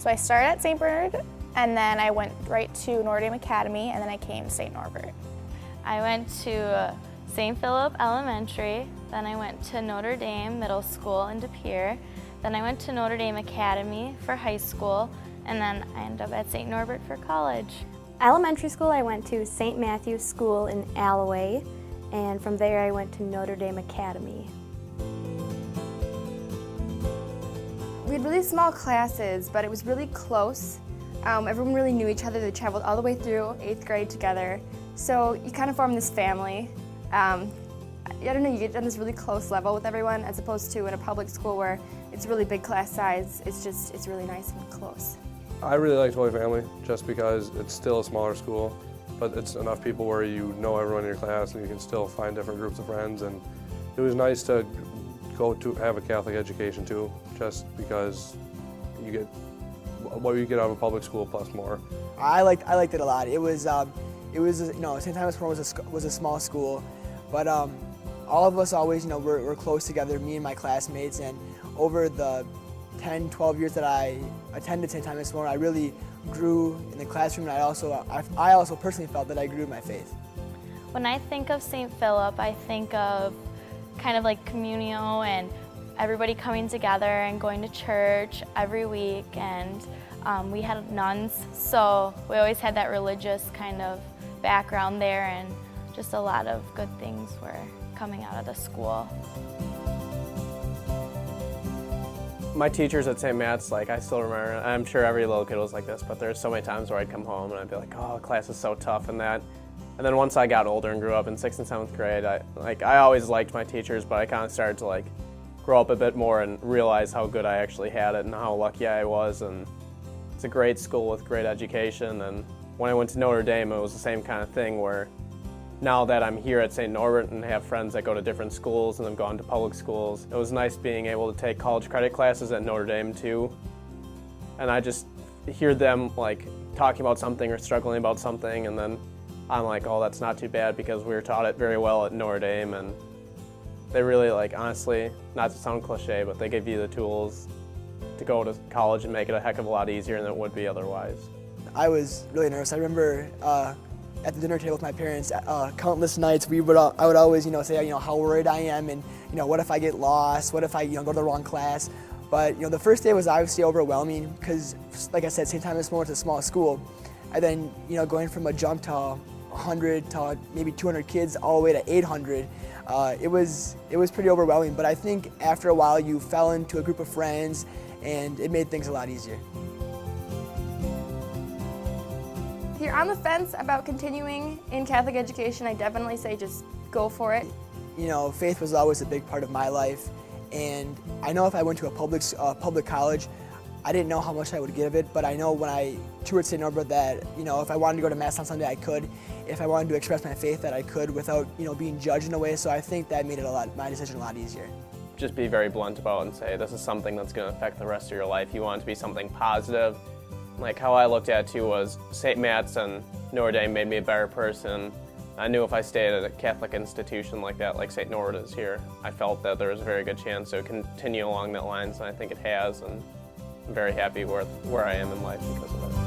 So I started at St. Bernard, and then I went right to Notre Dame Academy, and then I came to St. Norbert. I went to St. Philip Elementary, then I went to Notre Dame Middle School in De Pere, then I went to Notre Dame Academy for high school, and then I ended up at St. Norbert for college. Elementary school, I went to St. Matthew's School in Alloway, and from there I went to Notre Dame Academy. We had really small classes, but it was really close. Everyone really knew each other. They traveled all the way through 8th grade together. So you kind of form this family. I don't know, you get on this really close level with everyone as opposed to in a public school where it's really big class size. It's really nice and close. I really liked Holy Family just because it's still a smaller school, but it's enough people where you know everyone in your class and you can still find different groups of friends. And it was nice to go to have a Catholic education too, just because you get what you get out of a public school plus more. I liked it a lot. It was St. Thomas More was a small school, but all of us always were close together, me and my classmates, and over the 10, 12 years that I attended St. Thomas More, I really grew in the classroom, and I also personally felt that I grew in my faith. When I think of St. Philip, I think of kind of like communio and everybody coming together and going to church every week, and we had nuns, so we always had that religious kind of background there, and just a lot of good things were coming out of the school. My teachers at St. Matt's, I still remember, I'm sure every little kid was like this, but there's so many times where I'd come home and I'd be like, oh, class is so tough and that. And then once I got older and grew up in 6th and 7th grade, I always liked my teachers, but I kind of started to grow up a bit more and realize how good I actually had it and how lucky I was. And it's a great school with great education. And when I went to Notre Dame, it was the same kind of thing where now that I'm here at St. Norbert and have friends that go to different schools and have gone to public schools, it was nice being able to take college credit classes at Notre Dame too. And I just hear them talking about something or struggling about something, and then I'm like, oh, that's not too bad because we were taught it very well at Notre Dame. And they really, honestly, not to sound cliche, but they give you the tools to go to college and make it a heck of a lot easier than it would be otherwise. I was really nervous. I remember at the dinner table with my parents, countless nights, I would always, say, how worried I am, and what if I get lost? What if I, go to the wrong class? But the first day was obviously overwhelming because, like I said, St. Thomas More is a small school, and then going from a jump to 100 to maybe 200 kids all the way to 800, it was pretty overwhelming. But I think after a while you fell into a group of friends, and it made things a lot easier. If you're on the fence about continuing in Catholic education, I definitely say just go for it. Faith was always a big part of my life, and I know if I went to a public college, I didn't know how much I would give it, but I know when I toured St. Norbert that, if I wanted to go to Mass on Sunday, I could. If I wanted to express my faith, that I could without, being judged in a way, so I think that made my decision a lot easier. Just be very blunt about it and say, this is something that's going to affect the rest of your life. You want it to be something positive. How I looked at it too was St. Matt's and Notre Dame made me a better person. I knew if I stayed at a Catholic institution like that, like St. Norbert is here, I felt that there was a very good chance to continue along that lines, and I think it has, and I'm very happy where I am in life because of it.